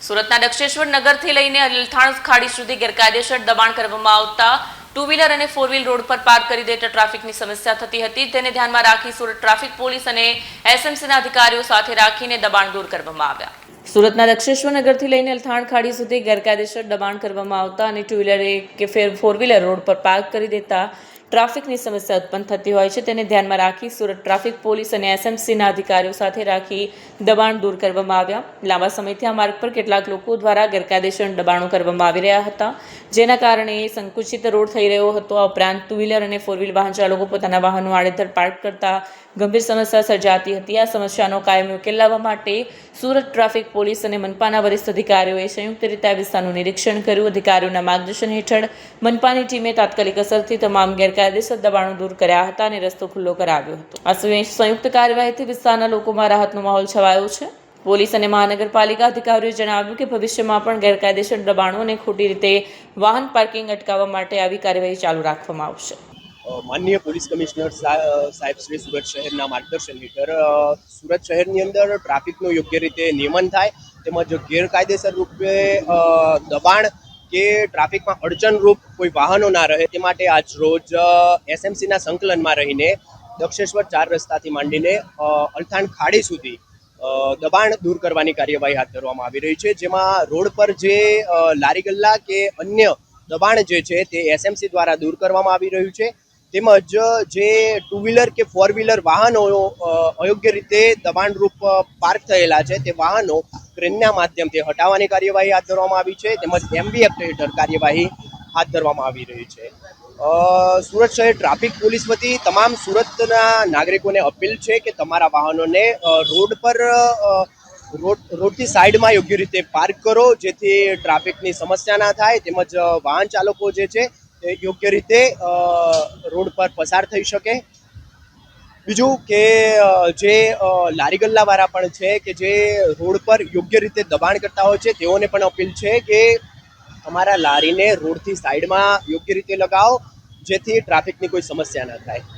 સુરતના દક્ષેશ્વર નગરથી લઈને અલથાણ ખાડી સુધી ગેરકાયદેસર દબાણ કરવામાં આવતા ટુ વ્હીલર અને ફોર વ્હીલ રોડ પર પાર્ક કરી દેતા ટ્રાફિકની સમસ્યા થતી હતી। તેને ધ્યાનમાં રાખી સુરત ટ્રાફિક પોલીસ અને એસએમસીના અધિકારીઓ સાથે રાખીને દબાણ દૂર કરવામાં આવ્યા। સુરતના દક્ષેશ્વર નગરથી લઈને અલથાણ ખાડી સુધી ગેરકાયદેસર દબાણ કરવામાં આવતા અને ટુ વ્હીલર કે ફોર વ્હીલર રોડ પર પાર્ક કરી દેતા ટ્રાફિકની સમસ્યા ઉત્પન્ન થતી હોય છે। તેને ધ્યાનમાં રાખી સુરત ટ્રાફિક પોલીસ અને એસએમસીના અધિકારીઓ સાથે રાખી દબાણ દૂર કરવામાં આવ્યા। લાંબા સમયથી આ માર્ગ પર કેટલાક લોકો દ્વારા ગેરકાયદેસર દબાણો કરવામાં આવી રહ્યા હતા, જેના કારણે સંકુચિત રોડ થઈ રહ્યો હતો। આ ઉપરાંત ટુ વ્હીલર અને ફોર વ્હીલ વાહન ચાલકો પોતાના વાહનો આડેધડ પાર્ક કરતા ગંભીર સમસ્યા સર્જાતી હતી। આ સમસ્યાનો કાયમી ઉકેલ લાવવા માટે સુરત ટ્રાફિક પોલીસ અને મનપાના વરિષ્ઠ અધિકારીઓએ સંયુક્ત રીતે આ વિસ્તારનું નિરીક્ષણ કર્યું। અધિકારીઓના માર્ગદર્શન હેઠળ મનપાની ટીમે તાત્કાલિક અસરથી તમામ ગેરકાયદેસર દબાણો દૂર કર્યા હતા અને રસ્તો ખુલ્લો કરાવ્યો હતો। આ સંયુક્ત કાર્યવાહીથી વિસ્તારના લોકોમાં રાહતનો માહોલ છવાયો છે। પોલીસ અને મહાનગરપાલિકા અધિકારીઓએ જણાવ્યું કે ભવિષ્યમાં પણ ગેરકાયદેસર દબાણો અને ખોટી રીતે વાહન પાર્કિંગ અટકાવવા માટે આવી કાર્યવાહી ચાલુ રાખવામાં આવશે। માનનીય પોલીસ કમિશનર સાહેબ શ્રી સુરત શહેરના માર્ગદર્શન હેઠળ સુરત શહેરની અંદર ટ્રાફિકનું યોગ્ય રીતે નિયમન થાય તેમજ ગેરકાયદેસર રૂપે દબાણ કે ટ્રાફિકમાં અડચણરૂપ કોઈ વાહનો ના રહે તે માટે આજ રોજ એસએમસીના સંકલનમાં રહીને દક્ષેશ્વર 4 રસ્તાથી માંડીને અલથાણ ખાડી સુધી દબાણ દૂર કરવાની કાર્યવાહી હાથ ધરવામાં આવી રહી છે। જેમાં રોડ પર જે લારી ગલ્લા કે અન્ય દબાણ જે છે તે એસએમસી દ્વારા દૂર કરવામાં આવી રહ્યું છે, તેમજ જે ટુ વ્હીલર કે ફોર વ્હીલર વાહનો અયોગ્ય રીતે દબાણરૂપ પાર્ક થયેલા છે તે વાહનો ક્રેનના માધ્યમથી હટાવવાની કાર્યવાહી હાથ ધરવામાં આવી છે, તેમજ એમવી એક્ટ હેઠળ કાર્યવાહી હાથ ધરવામાં આવી રહી છે। સુરત શહેર ટ્રાફિક પોલીસ વતી તમામ સુરતના નાગરિકોને અપીલ છે કે તમારા વાહનોને રોડ પર રોડથી સાઈડમાં યોગ્ય રીતે પાર્ક કરો, જેથી ટ્રાફિકની સમસ્યા ના થાય, તેમજ વાહન ચાલકો જે છે એ યોગ્ય રીતે રોડ પર પસાર થઈ શકે। બીજું કે જે લારી ગલ્લાવાળા પણ છે કે જે રોડ પર યોગ્ય રીતે દબાણ કરતા હોય છે તેઓને પણ અપીલ છે કે તમારા લારીને રોડથી સાઈડમાં યોગ્ય રીતે લગાવો, જેથી ટ્રાફિકની કોઈ સમસ્યા ન થાય।